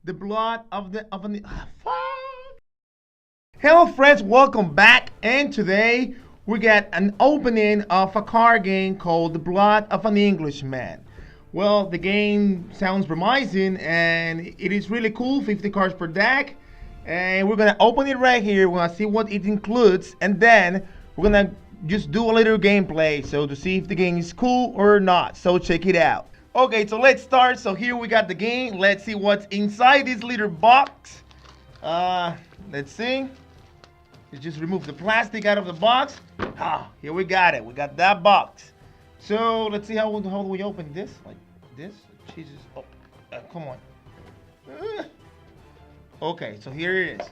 The blood of an fuck. Hello friends, welcome back. And today we got an opening of a card game called The Blood of an Englishman. Well, the game sounds promising and it is really cool, 50 cards per deck. And we're gonna open it right here. We're gonna see what it includes, and then we're gonna just do a little gameplay so to see if the game is cool or not. So check it out. Okay, so let's start. So here we got the game. Let's see what's inside this little box. Let's see. Let's just remove the plastic out of the box. Ah, here we got it. We got that box. So let's see how do we open this? Like this? Jesus. Oh, come on. Okay, so here it is.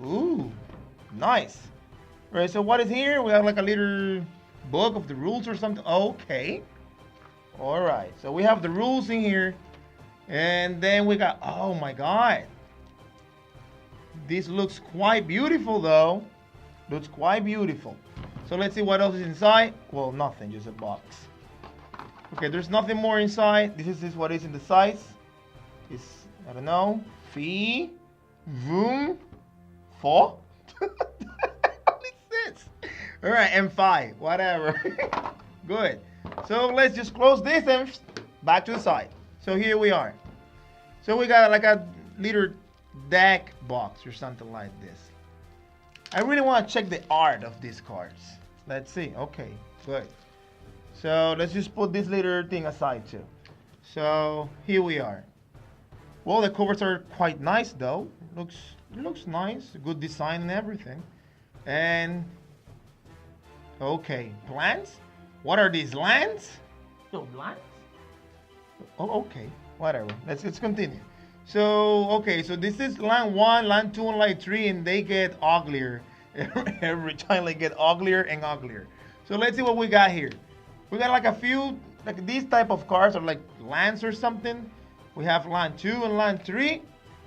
Ooh, nice. Right, so what is here? We have like a little book of the rules or something. Okay. All right, so we have the rules in here. And then we got, oh my God. This looks quite beautiful though. Looks quite beautiful. So let's see what else is inside. Well, nothing, just a box. Okay, there's nothing more inside. This is what is in the size. It's, I don't know, fee, room, four. What is this? All right, M5, whatever. Good. So let's just close this and back to the side. So here we are. So we got like a little deck box or something like this. I really want to check the art of these cards. Let's see. Okay, good. So let's just put this little thing aside too. So here we are. Well, the covers are quite nice though. It looks nice. Good design and everything. And okay, plants. What are these, lands? No, lands? Oh, okay, whatever. Let's continue. So, okay, so this is land 1, land 2, and land 3, and they get uglier. Every time they get uglier and uglier. So let's see what we got here. We got like a few, like these type of cards are like lands or something. We have land 2 and land 3.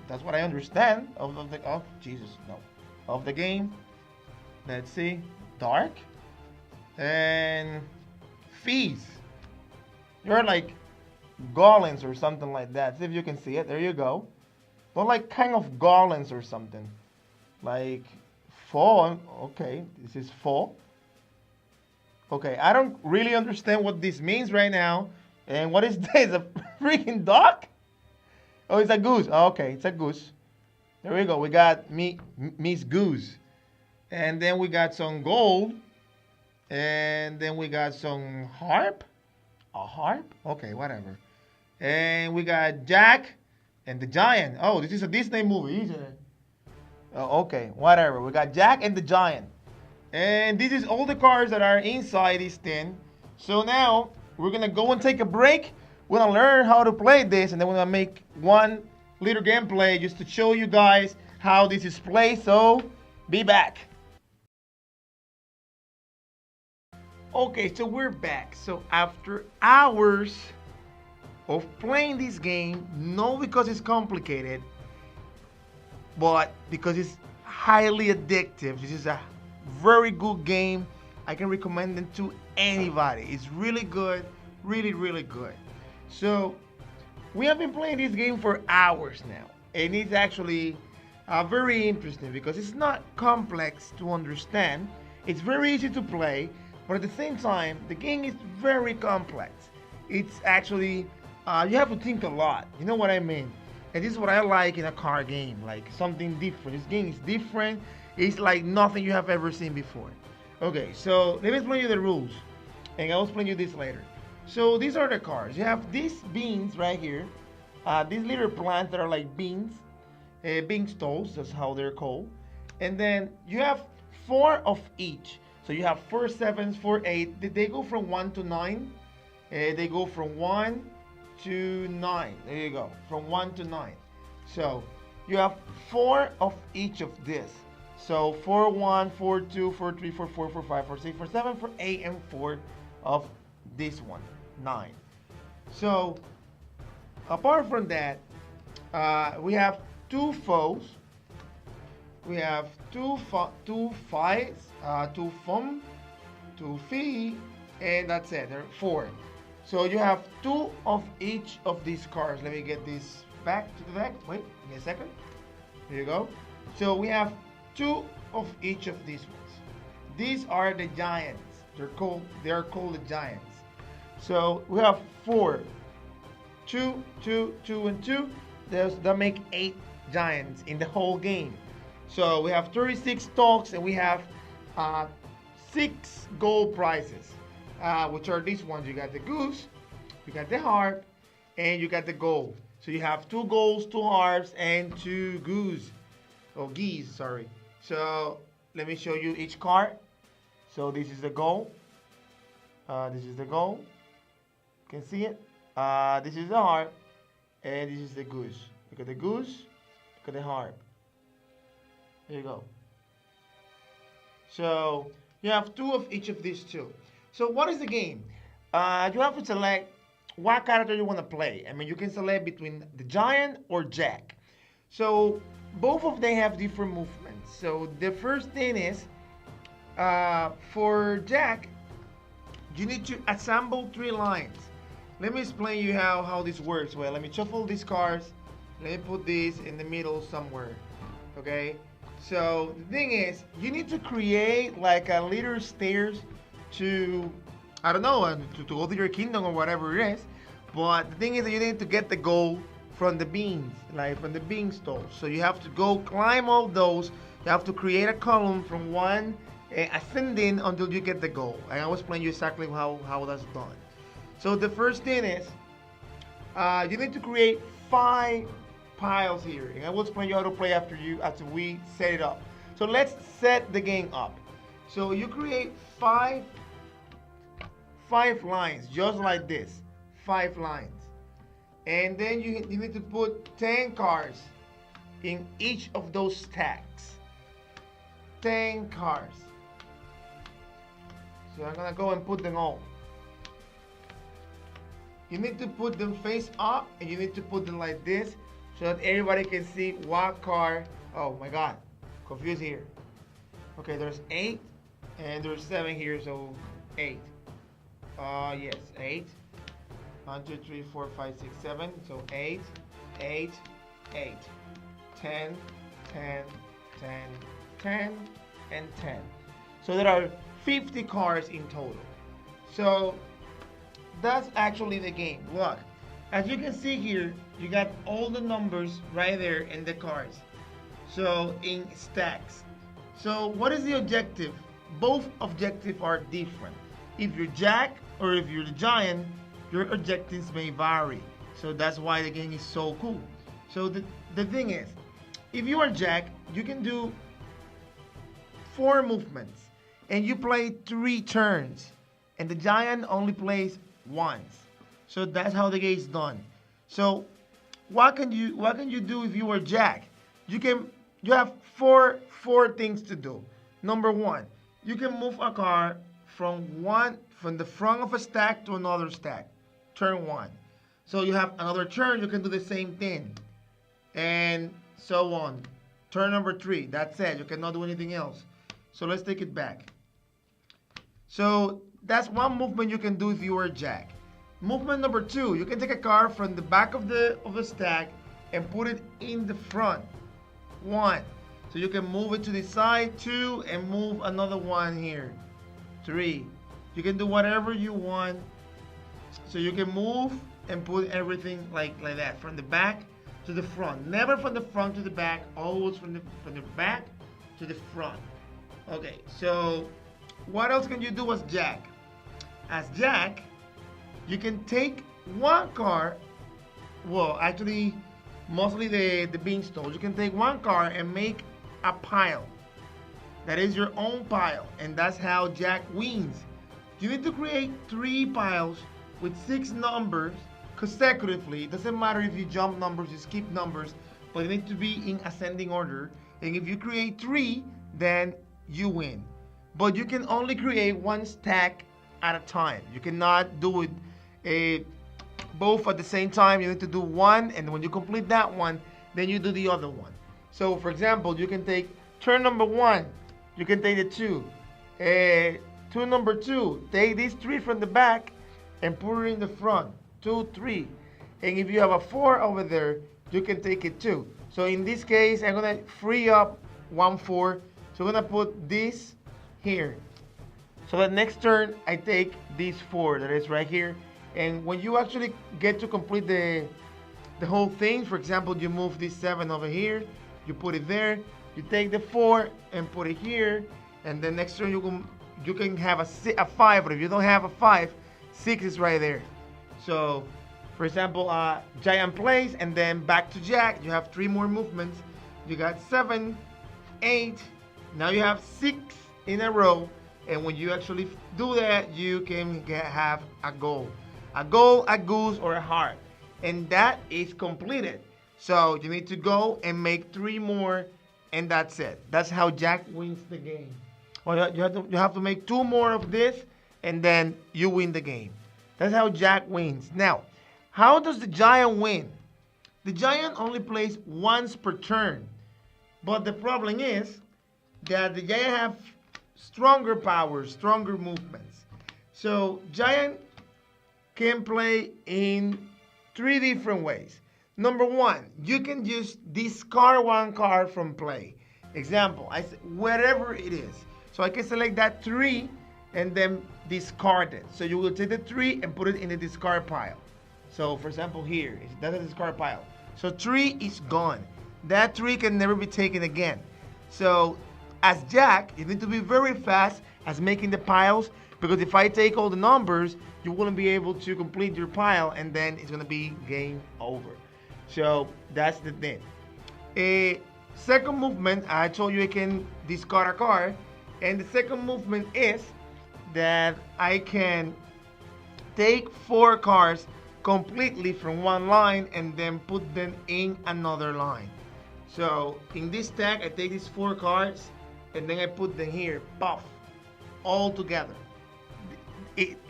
That's what I understand of the, oh, Jesus, no. Of the game. Let's see, dark. And fees. They're like golems or something like that. See if you can see it. There you go. They're like kind of golems or something. Like four. Okay, this is four. Okay, I don't really understand what this means right now. And what is this? A freaking duck? Oh, it's a goose. Oh, okay, it's a goose. There we go. We got Miss Goose. And then we got some gold. And then we got some harp. A harp? Okay, whatever. And we got Jack and the Giant. Oh, this is a Disney movie, isn't it? Oh, okay, whatever. We got Jack and the Giant. And this is all the cards that are inside this tin. So now we're going to go and take a break. We're going to learn how to play this. And then we're going to make one little gameplay just to show you guys how this is played. So be back. Okay, so we're back. So after hours of playing this game, not because it's complicated, but because it's highly addictive. This is a very good game. I can recommend it to anybody. It's really good, really, really good. So we have been playing this game for hours now, and it's actually very interesting because it's not complex to understand. It's very easy to play. But at the same time, the game is very complex. It's actually, you have to think a lot. You know what I mean? And this is what I like in a card game, like something different. This game is different. It's like nothing you have ever seen before. Okay, so let me explain you the rules. And I'll explain you this later. So these are the cards. You have these beans right here. These little plants that are like beans. Beanstalks, that's how they're called. And then you have 4 of each. So you have 4 sevens, 4 8. They go from 1 to 9. They go from 1 to 9. There you go. From 1 to 9. So you have 4 of each of this. So 4 1, 4 2, 4 3, 4 4, 4 5, 4 6, 4 7, 4 8, and 4 of this one. 9. So apart from that, we have 2 foes. We have two fights, 2 fum, 2 fee, and that's it. There are 4. So you have 2 of each of these cards. Let me get this back to the deck. Wait, give me a second. Here you go. So we have 2 of each of these ones. These are the giants. They are called the giants. So we have 4. 2, 2, 2, and 2. That make 8 giants in the whole game. So we have 36 talks and we have 6 gold prizes, which are these ones. You got the goose, you got the harp, and you got the gold. So you have 2 golds, 2 harps, and 2 goose, or geese, sorry. So let me show you each card. So this is the gold. This is the gold. You can see it. This is the harp, and this is the goose. Look at the goose, look at the harp. There you go. So you have 2 of each of these 2. So what is the game? You have to select what character you want to play. I mean, you can select between the giant or Jack. So both of them have different movements. So the first thing is, for Jack, you need to assemble 3 lines. Let me explain you how this works. Well, let me shuffle these cards. Let me put these in the middle somewhere. Okay? So the thing is, you need to create like a little stairs to, I don't know, to go to your kingdom or whatever it is. But the thing is that you need to get the gold from the beans, like from the beanstalk. So you have to go climb all those. You have to create a column from one ascending until you get the gold. And I will explain you exactly how that's done. So the first thing is, you need to create 5 piles here, and I will explain you how to play after we set it up. So let's set the game up. So you create 5 lines, just like this, 5 lines, and then you need to put 10 cards in each of those stacks. 10 cards. So I'm gonna go and put them all. You need to put them face up, and you need to put them like this, so that everybody can see what card. Oh my God, confused here. Okay, there's 8, and there's 7 here, so 8. Yes, 8. 1, 2, 3, 4, 5, 6, 7. So 8, 8, 8. 10, 10, 10, 10, and 10. So there are 50 cards in total. So that's actually the game. Look, as you can see here, you got all the numbers right there in the cards. So in stacks. So what is the objective? Both objectives are different. If you're Jack or if you're the giant, your objectives may vary. So that's why the game is so cool. So the thing is, if you are Jack, you can do 4 movements and you play 3 turns, and the giant only plays once. So that's how the game is done. So what can you do if you are Jack? You have four things to do. Number 1, you can move a card from the front of a stack to another stack. Turn 1. So you have another turn, you can do the same thing, and so on. Turn number 3, that's it. You cannot do anything else. So let's take it back. So that's one movement you can do if you are Jack. Movement number 2, you can take a card from the back of the stack and put it in the front. 1. So you can move it to the side. 2, and move another one here. 3. You can do whatever you want. So you can move and put everything like that, from the back to the front. Never from the front to the back, always from the back to the front. Okay, so what else can you do as Jack? As Jack, you can take one card, well, actually, mostly the beanstalk. You can take one card and make a pile. That is your own pile, and that's how Jack wins. You need to create 3 piles with 6 numbers consecutively. It doesn't matter if you jump numbers, you skip numbers, but they need to be in ascending order. And if you create 3, then you win. But you can only create 1 stack at a time. You cannot do it both at the same time. You need to do 1, and when you complete that one, then you do the other one. So for example, you can take turn number 1, you can take the 2. Turn number 2, take these 3 from the back and put it in the front. 2, 3. And if you have a 4 over there, you can take it too. So in this case, I'm gonna free up 1-4. So I'm gonna put this here. So the next turn, I take this 4 that is right here. And when you actually get to complete the whole thing, for example, you move this 7 over here, you put it there, you take the 4 and put it here, and then next turn you can have a 5, but if you don't have a 5, 6 is right there. So, for example, Giant plays, and then back to Jack, you have 3 more movements. You got 7, 8, now you have 6 in a row, and when you actually do that, you can have a goal, a goose, or a heart, and that is completed. So you need to go and make 3 more, and that's it. That's how Jack wins the game. Well, you have to make 2 more of this, and then you win the game. That's how Jack wins. Now, how does the Giant win? The Giant only plays once per turn, but the problem is that the Giant have stronger powers, stronger movements. So Giant can play in 3 different ways. Number 1, you can just discard 1 card from play. Example, wherever it is. So I can select that 3 and then discard it. So you will take the 3 and put it in the discard pile. So for example here, that's a discard pile. So 3 is gone. That 3 can never be taken again. So as Jack, you need to be very fast as making the piles, because if I take all the numbers, you wouldn't be able to complete your pile, and then it's gonna be game over. So that's the thing. A second movement, I told you I can discard a card, and the second movement is that I can take 4 cards completely from one line and then put them in another line. So in this stack, I take these 4 cards and then I put them here, puff, all together.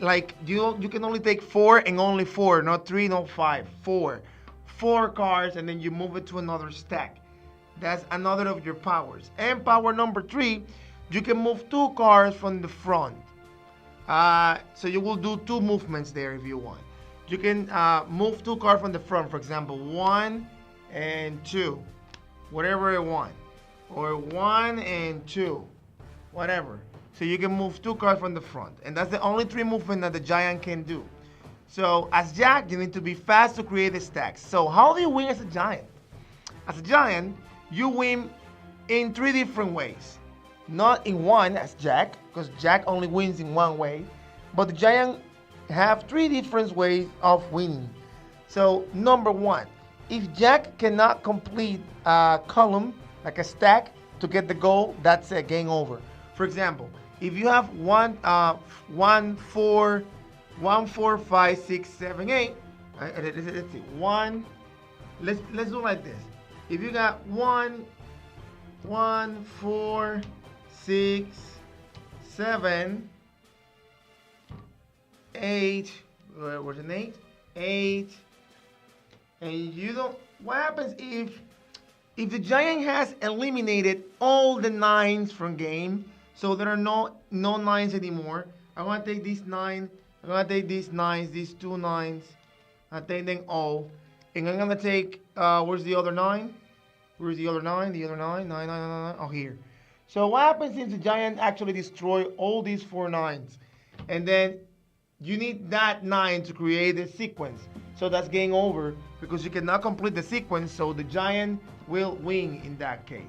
Like you can only take 4 and only 4, not 3, not 5, 4. 4 cards, and then you move it to another stack. That's another of your powers. And power number 3, you can move 2 cards from the front. So you will do 2 movements there if you want. You can move 2 cards from the front, for example, 1 and 2, whatever I want. Or 1 and 2, whatever. So you can move 2 cards from the front. And that's the only 3 movements that the Giant can do. So as Jack, you need to be fast to create the stacks. So how do you win as a Giant? As a Giant, you win in 3 different ways. Not in one as Jack, because Jack only wins in one way. But the Giant have 3 different ways of winning. So number 1, if Jack cannot complete a column, like a stack, to get the goal, that's a game over. For example, if you have 1, 4, 5, 6, 7, 8. Let's see. 1. Let's do like this. If you got 1, 4, 6, 7, 8. Where's an 8? 8. And you don't. What happens if the Giant has eliminated all the 9s from game, so there are no 9s anymore? I'm gonna take these 9. I'm gonna take these 9s, these 2 9s. I take them all, and I'm gonna take. Where's the other 9? Where's the other 9? The other 9, 9, 9, 9, 9. Oh, here. So what happens if the Giant actually destroy all these 4 9s, and then you need that 9 to create the sequence? So that's game over, because you cannot complete the sequence. So the Giant will win in that case.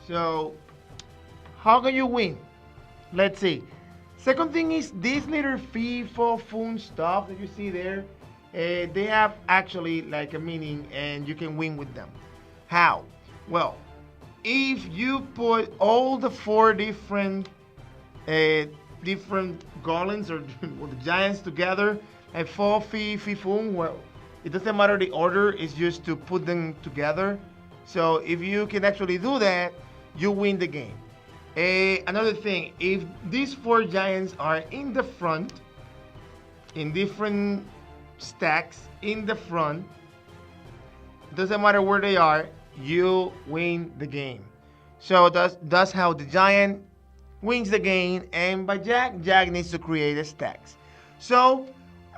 So how can you win? Let's see. Second thing is this little FIFA phone stuff that you see there. They have actually like a meaning, and you can win with them. How? Well, if you put all the 4 different golems or the Giants together, and 4 fifun, well, it doesn't matter the order, it's just to put them together. So if you can actually do that, you win the game. Another thing, if these 4 Giants are in the front, in different stacks in the front, doesn't matter where they are, you win the game. So that's how the Giant wins the game. And by Jack needs to create the stacks. So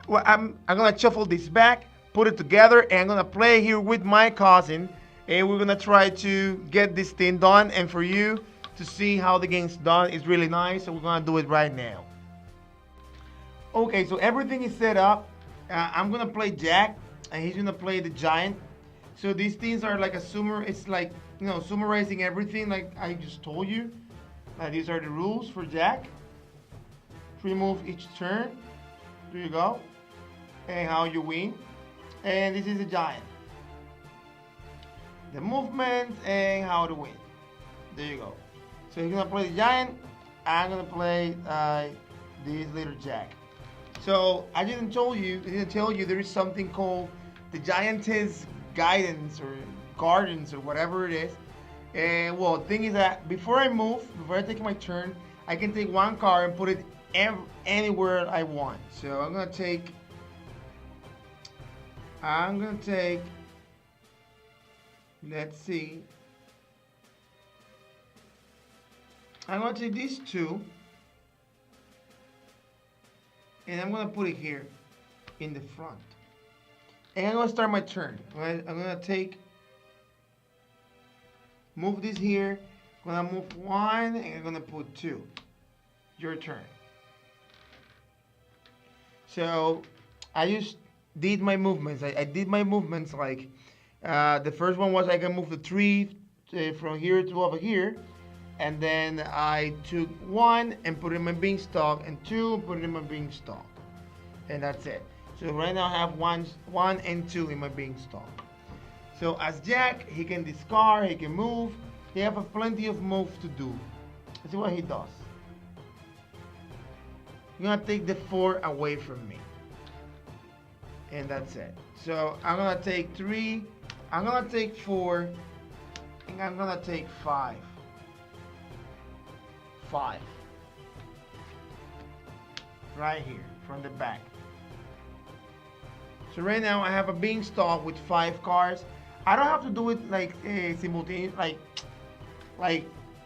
well, I'm gonna shuffle this back. put it together, and I'm gonna play here with my cousin, and we're gonna try to get this thing done. And for you to see how the game's done is really nice, so we're gonna do it right now. Okay, so everything is set up. I'm gonna play Jack, and he's gonna play the Giant. So these things are like a summary. It's like, summarizing everything like I just told you. These are the rules for Jack. 3 moves each turn. There you go. And how you win. And this is the Giant. The movements and how to win. There you go. So he's gonna play the Giant. I'm gonna play this little Jack. So I didn't tell you there is something called the Giantess Guidance or Gardens or whatever it is. And well, the thing is that before I take my turn, I can take one card and put it anywhere I want. So I'm gonna take. Let's see. I'm gonna take these two, and I'm gonna put it here in the front. And I'm gonna start my turn. I'm gonna move this here. I'm gonna move 1, and I'm gonna put 2. Your turn. So I just did my movements. I did my movements like the first one was I can move the 3 from here to over here, and then I took 1 and put it in my beanstalk, and 2 and put it in my beanstalk, and that's it. So right now I have 1 and 2 in my beanstalk. So as Jack, he can discard, he can move, he have plenty of moves to do. Let's see what he does. He's gonna take the 4 away from me, and that's it. So I'm gonna take 3, I'm gonna take 4, and I'm gonna take 5. 5. Right here, from the back. So right now I have a beanstalk with 5 cards. I don't have to do it like simultaneous, like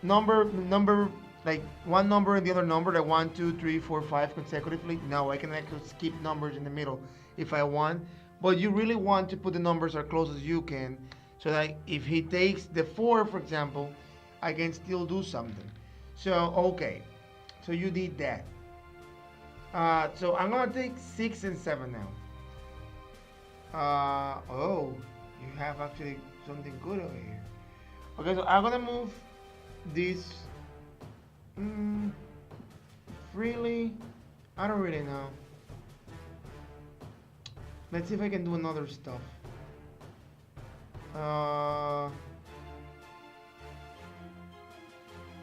number, like one number and the other number, like 1, 2, 3, 4, 5 consecutively. No, I can actually skip numbers in the middle if I want. But you really want to put the numbers as close as you can, so that if he takes the 4, for example, I can still do something. So okay, so you did that. So I'm gonna take 6 and 7 now. Oh, you have actually something good over here. Okay, so I'm gonna move this freely. I don't really know. Let's see if I can do another stuff.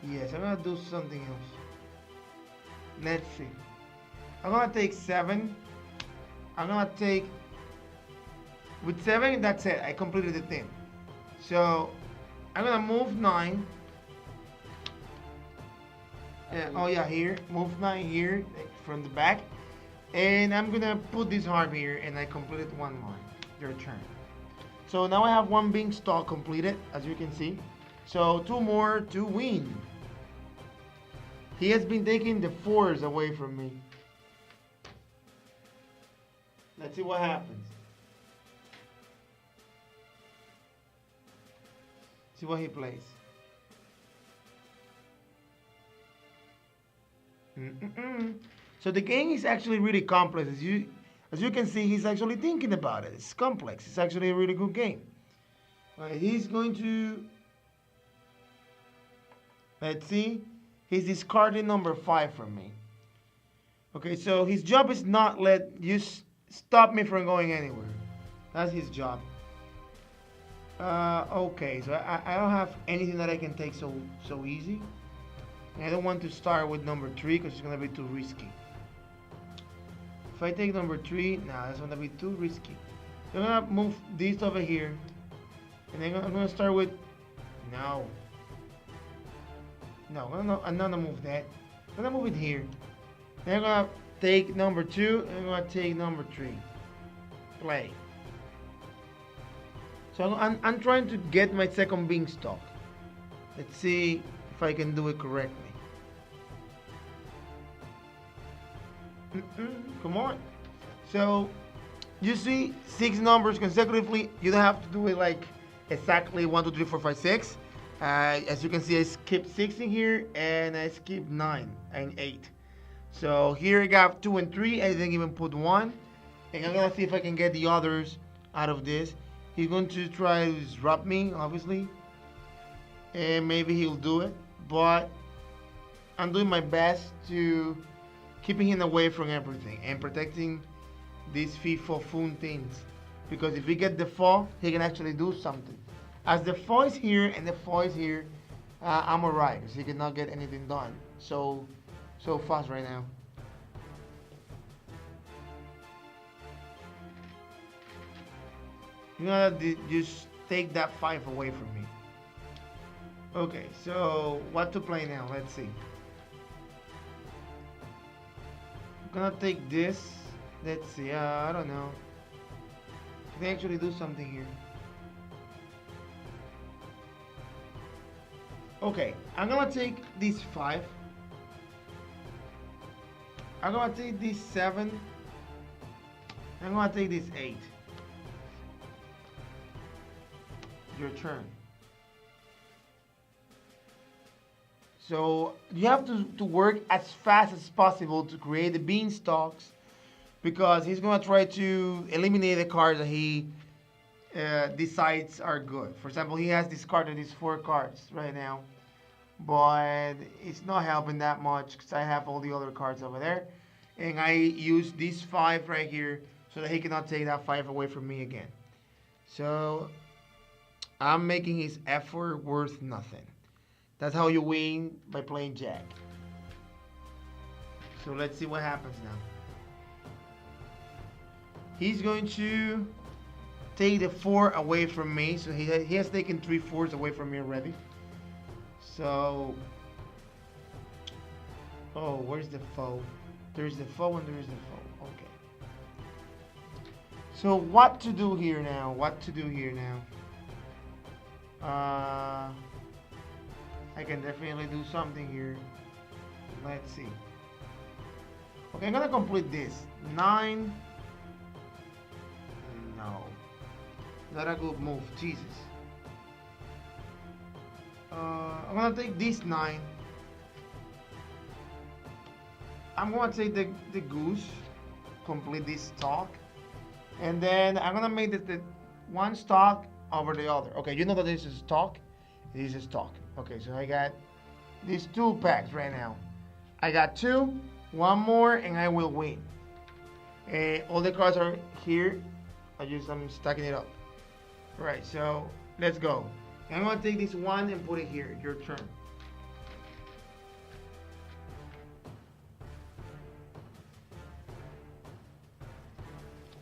Yes, I'm gonna do something else. Let's see. I'm gonna take 7. I'm gonna take with 7. That's it. I completed the thing. So I'm gonna move 9. Oh yeah, here. Move 9 here from the back. And I'm gonna put this harp here, and I completed 1 line. Your turn. So now I have 1 beanstalk completed, as you can see. So 2 more to win. He has been taking the 4s away from me. Let's see what happens. See what he plays. So the game is actually really complex. As you can see, he's actually thinking about it. It's complex. It's actually a really good game. He's going to, let's see, he's discarding number 5 from me. Okay, so his job is not let you stop me from going anywhere. That's his job. Okay, so I don't have anything that I can take so easy. And I don't want to start with number 3 because it's gonna be too risky. If I take number 3, nah, that's gonna be too risky. So I'm gonna move this over here, and then I'm gonna start with no. I'm not gonna move that. I'm gonna move it here. Then I'm gonna take number 2, and I'm gonna take number 3. Play. So I'm trying to get my second beanstalk. Let's see if I can do it correctly. Come on. So You see 6 numbers consecutively. You don't have to do it like exactly 1, 2, 3, 4, 5, 6. As you can see, I skipped 6 in here and I skipped 9 and 8. So here I got 2 and 3. I didn't even put 1. And I'm gonna see if I can get the others out of this. He's going to try to disrupt me, obviously. And maybe he'll do it. But I'm doing my best to keeping him away from everything and protecting these FIFA fun things. Because if we get the fall, he can actually do something. As the fall is here and the fall is here, I'm alright. Because he cannot get anything done so fast right now. You know, just take that 5 away from me. Okay, so what to play now? Let's see. I'm gonna take this. Let's see. I don't know. Can I actually do something here? Okay, I'm gonna take this 5. I'm gonna take this 7. I'm gonna take this 8. Your turn. So you have to work as fast as possible to create the beanstalks, because he's gonna try to eliminate the cards that he decides are good. For example, he has discarded these 4 cards right now, but it's not helping that much because I have all the other cards over there, and I use these 5 right here so that he cannot take that 5 away from me again. So I'm making his effort worth nothing. That's how you win, by playing Jack. So let's see what happens now. He's going to take the 4 away from me. So he has taken 3 4s away from me already. So, oh, where's the foe? There's the foe and there's the foe. Okay. So what to do here now? What to do here now? I can definitely do something here. Let's see. Okay, I'm gonna complete this. 9. No. Not a good move. Jesus. I'm gonna take this 9. I'm gonna take the goose. Complete this stock. And then I'm gonna make the one stock over the other. Okay, you know that this is stock. This is stock. Okay, so I got these 2 packs right now. I got 2, 1 more, and I will win. All the cards are here. I'm stacking it up. All right, so let's go. I'm gonna take this 1 and put it here. Your turn.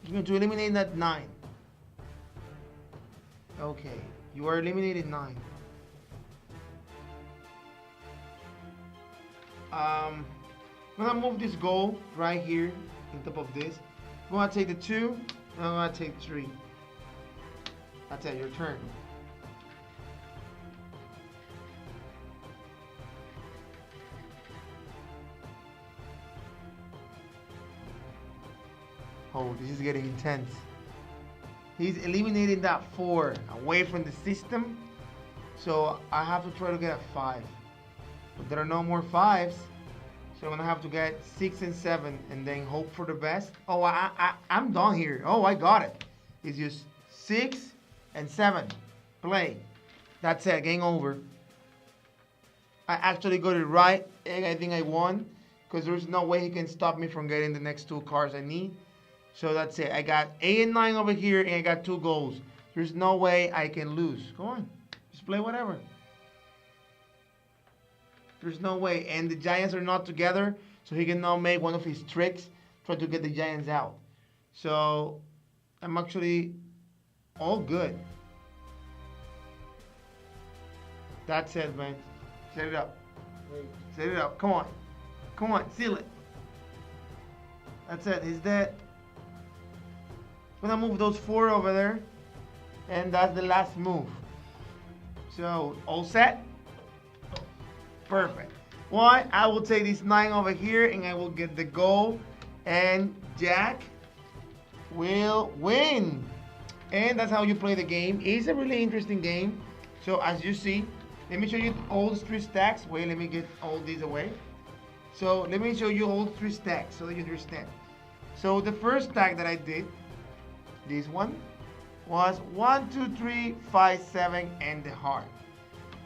You're going to eliminate that 9. Okay, you are eliminated 9. I'm gonna move this goal right here on top of this. I'm gonna take the 2, and I'm gonna take 3. That's it, your turn. Oh, this is getting intense. He's eliminating that 4 away from the system. So I have to try to get a 5. But there are no more 5s. So I'm gonna have to get 6 and 7 and then hope for the best. Oh, I'm done here. Oh, I got it. It's just 6 and 7. Play. That's it, game over. I actually got it right, and I think I won, because there's no way he can stop me from getting the next 2 cards I need. So that's it. I got 8 and 9 over here, and I got 2 goals. There's no way I can lose. Go on. Just play whatever. There's no way. And the Giants are not together, so he can now make one of his tricks, try to get the Giants out. So I'm actually all good. That's it, man. Set it up. Set it up. Come on. Come on. Seal it. That's it. He's dead. I'm going to move those 4 over there. And that's the last move. So, all set? Perfect. One, I will take this 9 over here and I will get the goal and Jack. will win. And that's how you play the game. It's a really interesting game. So as you see, let me show you all the 3 stacks. Wait, let me get all these away. So let me show you all 3 stacks so that you understand. So the first stack that I did, this one, was 1, 2, 3, 5, 7, and the heart.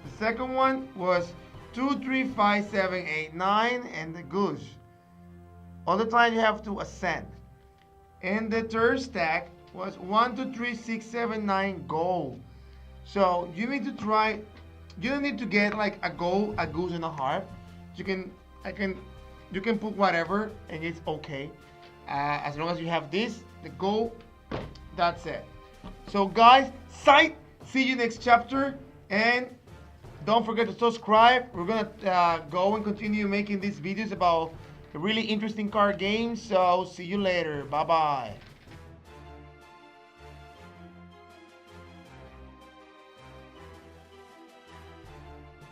The second one was 2, 3, 5, 7, 8, 9, and the goose. All the time you have to ascend. And the third stack was 1, 2, 3, 6, 7, 9 gold. So you need to try. You don't need to get like a gold, a goose, and a heart. You can put whatever, and it's okay. As long as you have this, the gold. That's it. So guys, sight. See you next chapter, and don't forget to subscribe. We're gonna go and continue making these videos about really interesting card games. So see you later. Bye bye.